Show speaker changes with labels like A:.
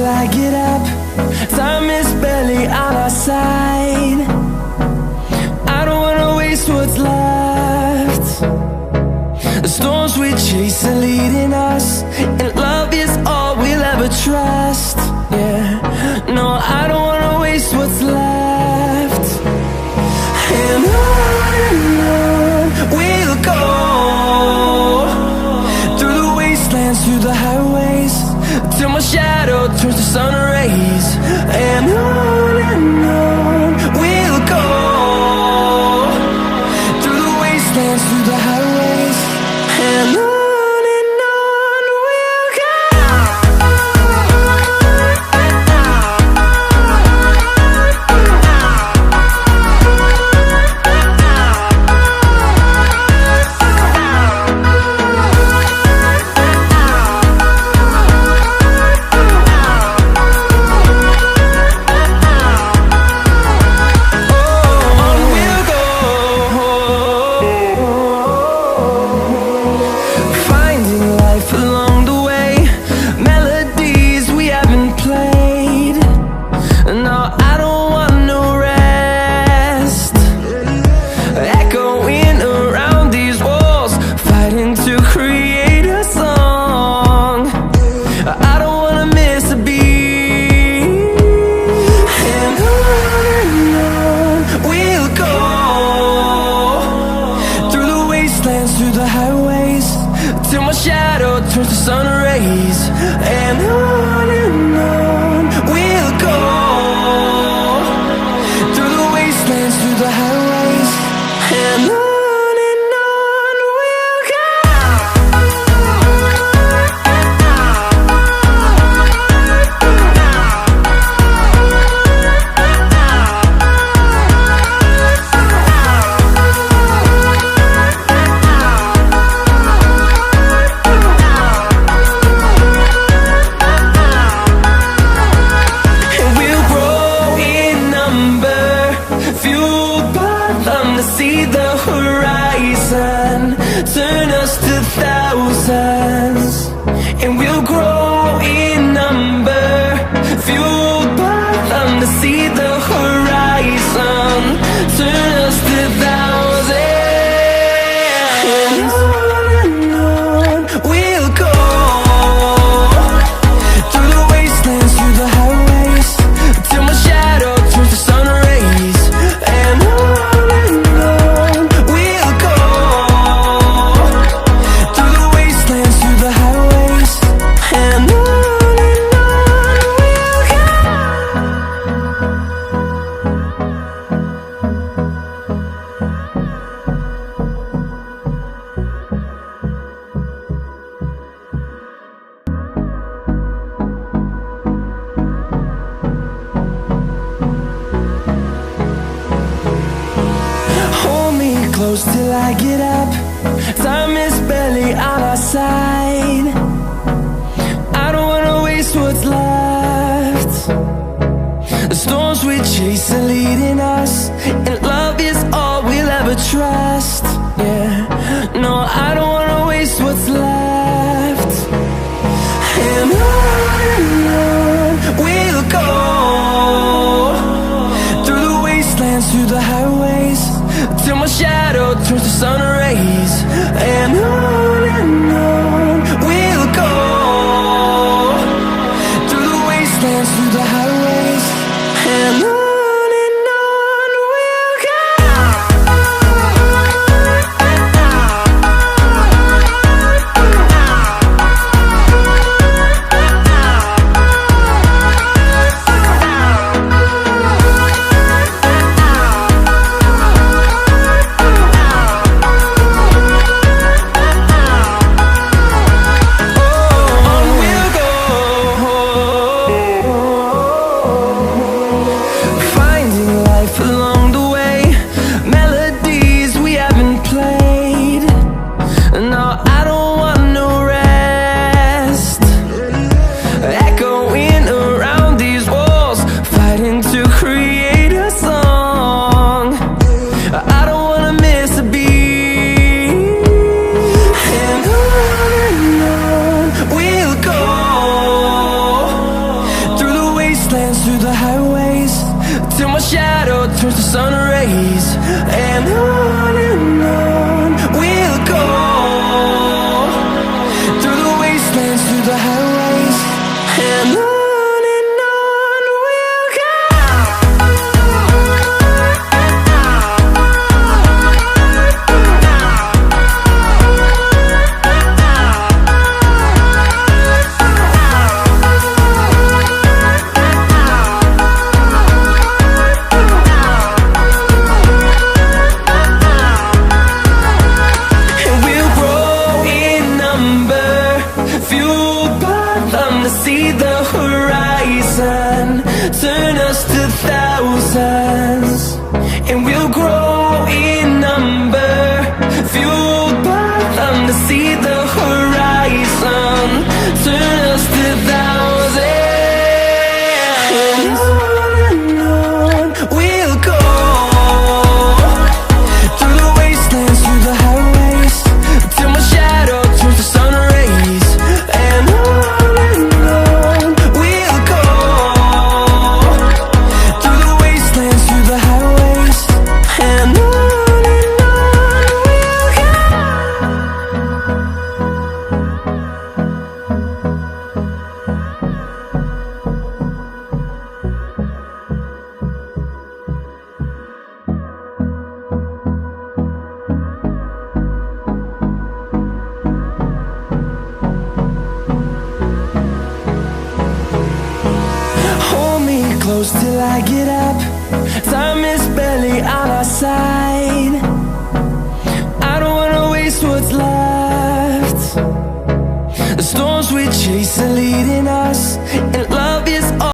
A: till I get up. Time is barely on our side. I don't wanna waste what's left. The storms we chase are leading us, and love is all we'll ever trust. Yeah, no, I don't wanna waste what's left. And on we'll go, through the wastelands, through the highways, till my shadow turns to sun rays. And on we'll go, through the wastelands, through the highways, and on. Through the highways, till my shadow turns to sun rays. And on we'll go, through the wastelands, through the highways, and on we'll go. See the horizon turn us to thousands, and we'll grow in number, fueled by them. To see the horizon turn us to thousands, and on we'll go, through the wastelands, through the highways, till my shadow turns to sun rays. And close till I get up. Time is barely on our side. I don't wanna waste what's left. The storms we chase are leading us, and love is all we'll ever trust. Yeah, no, I don't wanna waste what's left. And on we'll go, through the wastelands, through the highways, till my shadow turns to sun rays. And on we'll go, through the wastelands, through the highways, and on. Oh, wastelands, through the highways, till my shadow turns to sun rays. And on we'll go, through the wastelands, through the highways, and on. See the horizon turn us to thousands, and we'll grow in number, fueled by them to see the horizon turn us to thousands. And on we'll go, through the wastelands, through the highways, till my shadow turns to sun rays. And close till I get up, time is barely on our side. I don't wanna waste what's left. The storms we chase are leading us, and love is all